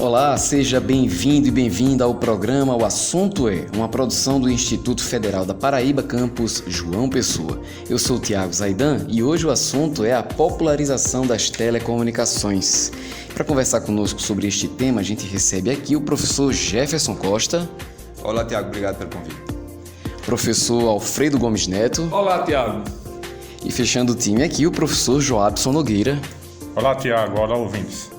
Olá, seja bem-vindo e bem-vinda ao programa O Assunto é, uma produção do Instituto Federal da Paraíba, campus João Pessoa. Eu sou o Tiago Zaidan e hoje o assunto é a popularização das telecomunicações. Para conversar conosco sobre este tema, a gente recebe aqui o professor Jefferson Costa. Olá, Tiago, obrigado pelo convite. Professor Alfredo Gomes Neto. Olá, Tiago. E fechando o time aqui, o professor Joabson Nogueira. Olá, Tiago. Olá, ouvintes.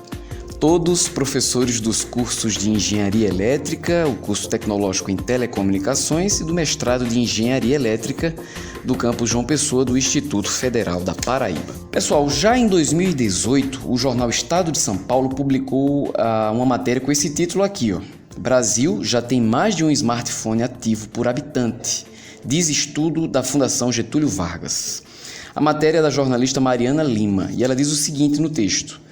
Todos professores dos cursos de Engenharia Elétrica, o curso tecnológico em Telecomunicações e do mestrado de Engenharia Elétrica do campus João Pessoa do Instituto Federal da Paraíba. Pessoal, já em 2018, o jornal Estado de São Paulo publicou uma matéria com esse título aqui, ó. Brasil já tem mais de um smartphone ativo por habitante, diz estudo da Fundação Getúlio Vargas. A matéria é da jornalista Mariana Lima e ela diz o seguinte no texto: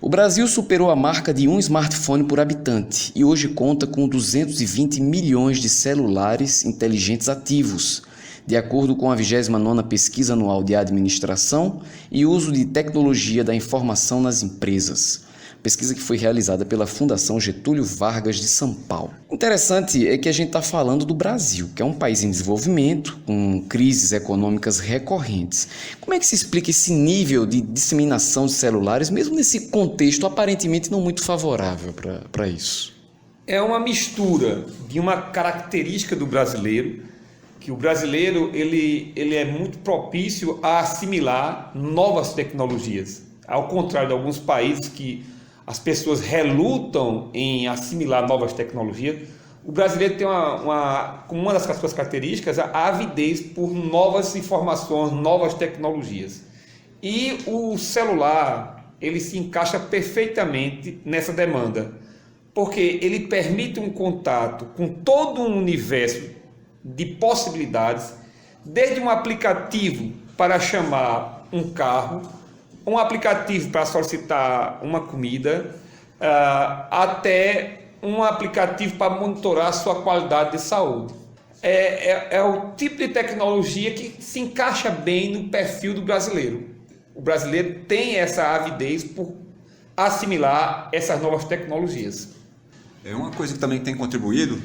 o Brasil superou a marca de um smartphone por habitante e hoje conta com 220 milhões de celulares inteligentes ativos, de acordo com a 29ª Pesquisa Anual de Administração e Uso de Tecnologia da Informação nas Empresas. Pesquisa que foi realizada pela Fundação Getúlio Vargas de São Paulo. Interessante é que a gente está falando do Brasil, que é um país em desenvolvimento, com crises econômicas recorrentes. Como é que se explica esse nível de disseminação de celulares, mesmo nesse contexto aparentemente não muito favorável para isso? É uma mistura de uma característica do brasileiro, que o brasileiro ele é muito propício a assimilar novas tecnologias. Ao contrário de alguns países que as pessoas relutam em assimilar novas tecnologias, o brasileiro tem como uma das suas características a avidez por novas informações, novas tecnologias. E o celular, ele se encaixa perfeitamente nessa demanda, porque ele permite um contato com todo um universo de possibilidades, desde um aplicativo para chamar um carro, um aplicativo para solicitar uma comida, até um aplicativo para monitorar a sua qualidade de saúde. É o tipo de tecnologia que se encaixa bem no perfil do brasileiro. O brasileiro tem essa avidez por assimilar essas novas tecnologias. Uma coisa que também tem contribuído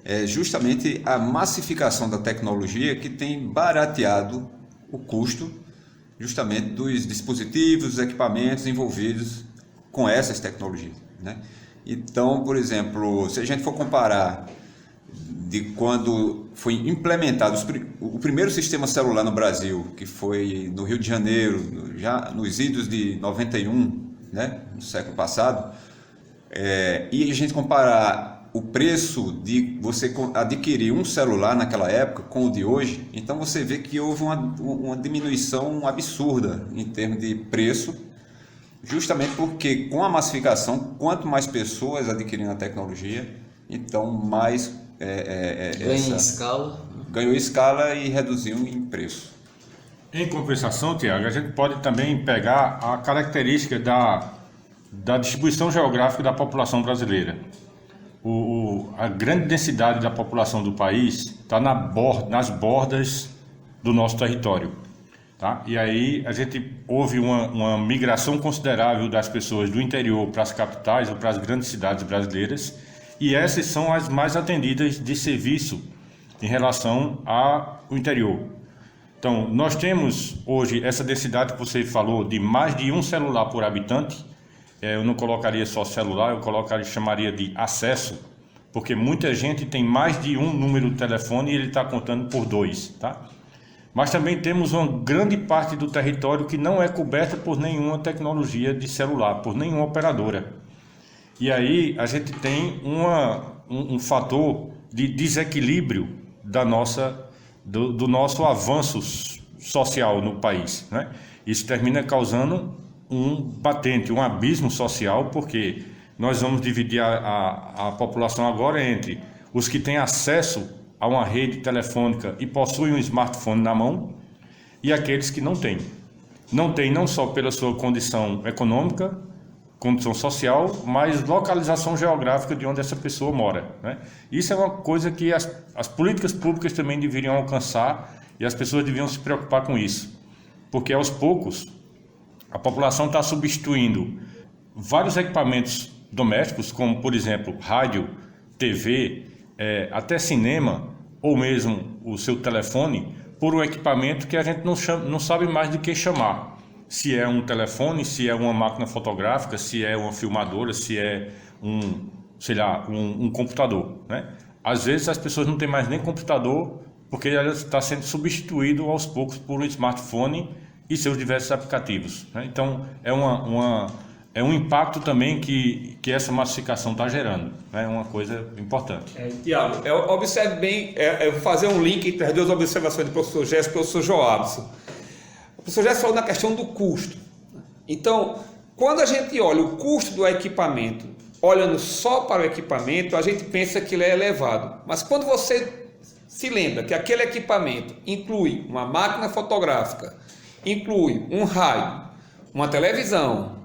é justamente a massificação da tecnologia, que tem barateado o custo justamente dos dispositivos, dos equipamentos envolvidos com essas tecnologias, né? Então, por exemplo, se a gente for comparar de quando foi implementado o primeiro sistema celular no Brasil, que foi no Rio de Janeiro, já nos idos de 91, né, no século passado, e a gente comparar o preço de você adquirir um celular naquela época com o de hoje, então você vê que houve uma diminuição absurda em termos de preço, justamente porque com a massificação, quanto mais pessoas adquirindo a tecnologia, então mais ganhou escala e reduziu em preço. Em compensação, Tiago, a gente pode também pegar a característica da distribuição geográfica da população brasileira. A grande densidade da população do país está nas bordas do nosso território, tá? E aí a gente houve uma migração considerável das pessoas do interior para as capitais ou para as grandes cidades brasileiras, e essas são as mais atendidas de serviço em relação ao interior. Então, nós temos hoje essa densidade que você falou de mais de um celular por habitante. Eu não colocaria só celular, chamaria de acesso, porque muita gente tem mais de um número de telefone e ele está contando por dois, tá? Mas também temos uma grande parte do território que não é coberta por nenhuma tecnologia de celular, por nenhuma operadora. E aí a gente tem um fator de desequilíbrio do nosso avanço social no país, né? Isso termina causando um abismo social, porque nós vamos dividir a população agora entre os que têm acesso a uma rede telefônica e possuem um smartphone na mão e aqueles que não têm. Não têm não só pela sua condição econômica, condição social, mas localização geográfica de onde essa pessoa mora, né? Isso é uma coisa que as políticas públicas também deveriam alcançar e as pessoas deviam se preocupar com isso, porque aos poucos a população está substituindo vários equipamentos domésticos, como, por exemplo, rádio, TV, até cinema, ou mesmo o seu telefone, por um equipamento que a gente não sabe mais do que chamar. Se é um telefone, se é uma máquina fotográfica, se é uma filmadora, se é um computador, né? Às vezes as pessoas não têm mais nem computador, porque ele está sendo substituído aos poucos por um smartphone e seus diversos aplicativos, né? Então é um impacto também que essa massificação está gerando, né? É uma coisa importante. Tiago, observe bem, eu vou fazer um link entre as duas observações do professor Gerson e do professor Joabson. O professor Gerson falou na questão do custo. Então, quando a gente olha o custo do equipamento, olhando só para o equipamento, a gente pensa que ele é elevado. Mas quando você se lembra que aquele equipamento inclui uma máquina fotográfica, inclui um rádio, uma televisão,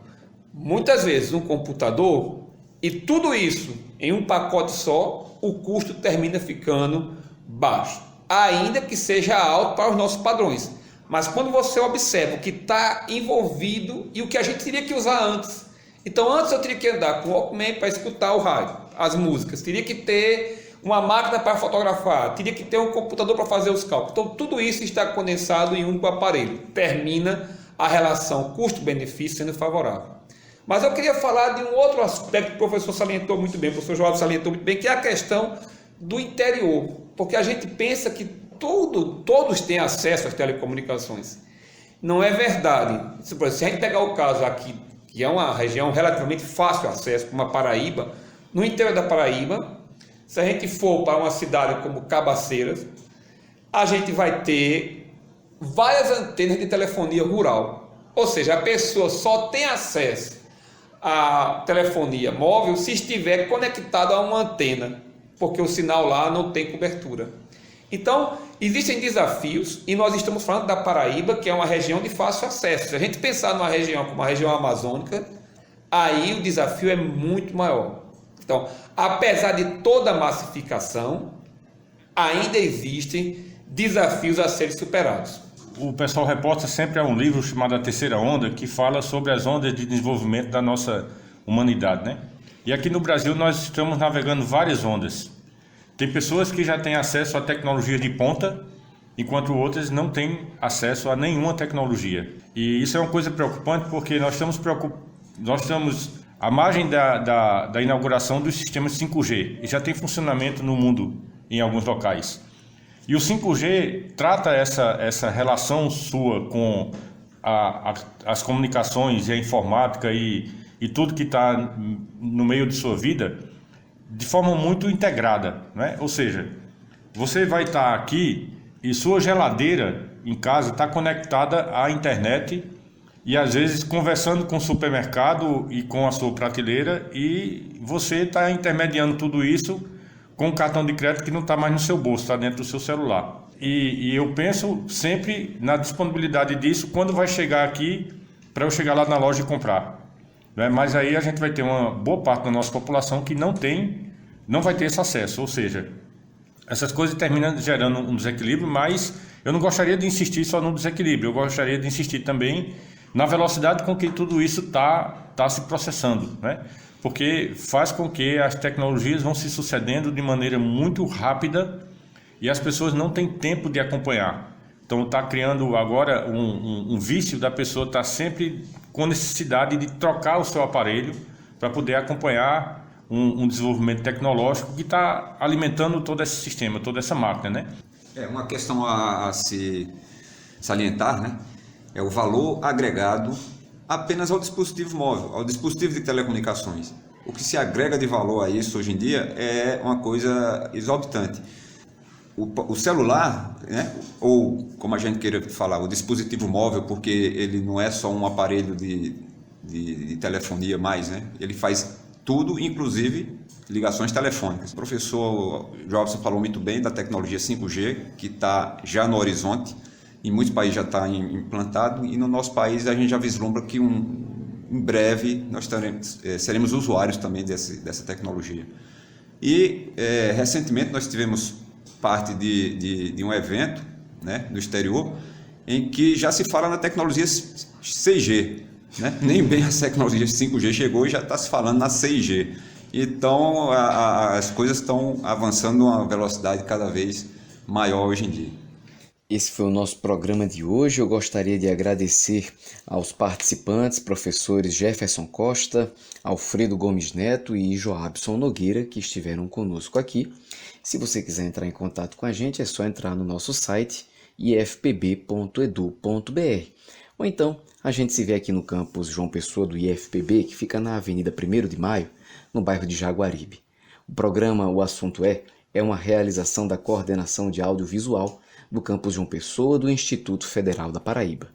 muitas vezes um computador, e tudo isso em um pacote só, o custo termina ficando baixo, ainda que seja alto para os nossos padrões. Mas quando você observa o que está envolvido e o que a gente teria que usar antes. Então antes eu teria que andar com o Walkman para escutar o rádio, as músicas, teria que ter uma máquina para fotografar, teria que ter um computador para fazer os cálculos. Então tudo isso está condensado em um único aparelho. Termina a relação custo-benefício sendo favorável. Mas eu queria falar de um outro aspecto que o professor salientou muito bem, o professor João salientou muito bem, que é a questão do interior. Porque a gente pensa que todos têm acesso às telecomunicações. Não é verdade. Se a gente pegar o caso aqui, que é uma região relativamente fácil de acesso, como a Paraíba, no interior da Paraíba, se a gente for para uma cidade como Cabaceiras, a gente vai ter várias antenas de telefonia rural. Ou seja, a pessoa só tem acesso à telefonia móvel se estiver conectado a uma antena, porque o sinal lá não tem cobertura. Então, existem desafios, e nós estamos falando da Paraíba, que é uma região de fácil acesso. Se a gente pensar numa região como a região amazônica, aí o desafio é muito maior. Então, apesar de toda a massificação, ainda existem desafios a serem superados. O pessoal reporta sempre a um livro chamado A Terceira Onda, que fala sobre as ondas de desenvolvimento da nossa humanidade, né? E aqui no Brasil nós estamos navegando várias ondas. Tem pessoas que já têm acesso a tecnologia de ponta, enquanto outras não têm acesso a nenhuma tecnologia. E isso é uma coisa preocupante, porque nós estamos à margem da inauguração dos sistemas 5G, e já tem funcionamento no mundo em alguns locais. E o 5G trata essa relação sua com as comunicações e a informática e tudo que está no meio de sua vida de forma muito integrada, né? Ou seja, você vai estar aqui e sua geladeira em casa está conectada à internet e às vezes conversando com o supermercado e com a sua prateleira, e você está intermediando tudo isso com um cartão de crédito que não está mais no seu bolso, está dentro do seu celular. E eu penso sempre na disponibilidade disso quando vai chegar aqui, para eu chegar lá na loja e comprar, né? Mas aí a gente vai ter uma boa parte da nossa população que não vai ter esse acesso, ou seja, essas coisas terminam gerando um desequilíbrio, mas eu não gostaria de insistir só no desequilíbrio, eu gostaria de insistir também na velocidade com que tudo isso está se processando, né? Porque faz com que as tecnologias vão se sucedendo de maneira muito rápida e as pessoas não têm tempo de acompanhar. Então está criando agora um vício da pessoa estar sempre com necessidade de trocar o seu aparelho para poder acompanhar um desenvolvimento tecnológico que está alimentando todo esse sistema, toda essa máquina, né? Uma questão a se salientar, né? É o valor agregado apenas ao dispositivo móvel, ao dispositivo de telecomunicações. O que se agrega de valor a isso hoje em dia é uma coisa exorbitante. O celular, né? Ou como a gente queira falar, o dispositivo móvel, porque ele não é só um aparelho de telefonia mais, né? Ele faz tudo, inclusive ligações telefônicas. O professor Jobson falou muito bem da tecnologia 5G, que está já no horizonte. Em muitos países já está implantado, e no nosso país a gente já vislumbra que em breve nós seremos usuários também dessa tecnologia. E recentemente nós tivemos parte de um evento, né, no exterior, em que já se fala na tecnologia 6G. né? Nem bem a tecnologia 5G chegou e já está se falando na 6G. Então, as coisas estão avançando a uma velocidade cada vez maior hoje em dia. Esse foi o nosso programa de hoje. Eu gostaria de agradecer aos participantes, professores Jefferson Costa, Alfredo Gomes Neto e Joabson Nogueira, que estiveram conosco aqui. Se você quiser entrar em contato com a gente, é só entrar no nosso site ifpb.edu.br. Ou então, a gente se vê aqui no campus João Pessoa do IFPB, que fica na Avenida 1º de Maio, no bairro de Jaguaribe. O programa O Assunto é uma realização da Coordenação de Audiovisual do campus João Pessoa do Instituto Federal da Paraíba.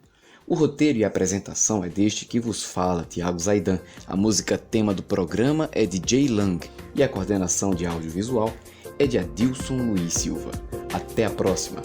O roteiro e a apresentação é deste que vos fala, Tiago Zaidan. A música tema do programa é de Jay Lang e a coordenação de audiovisual é de Adilson Luiz Silva. Até a próxima!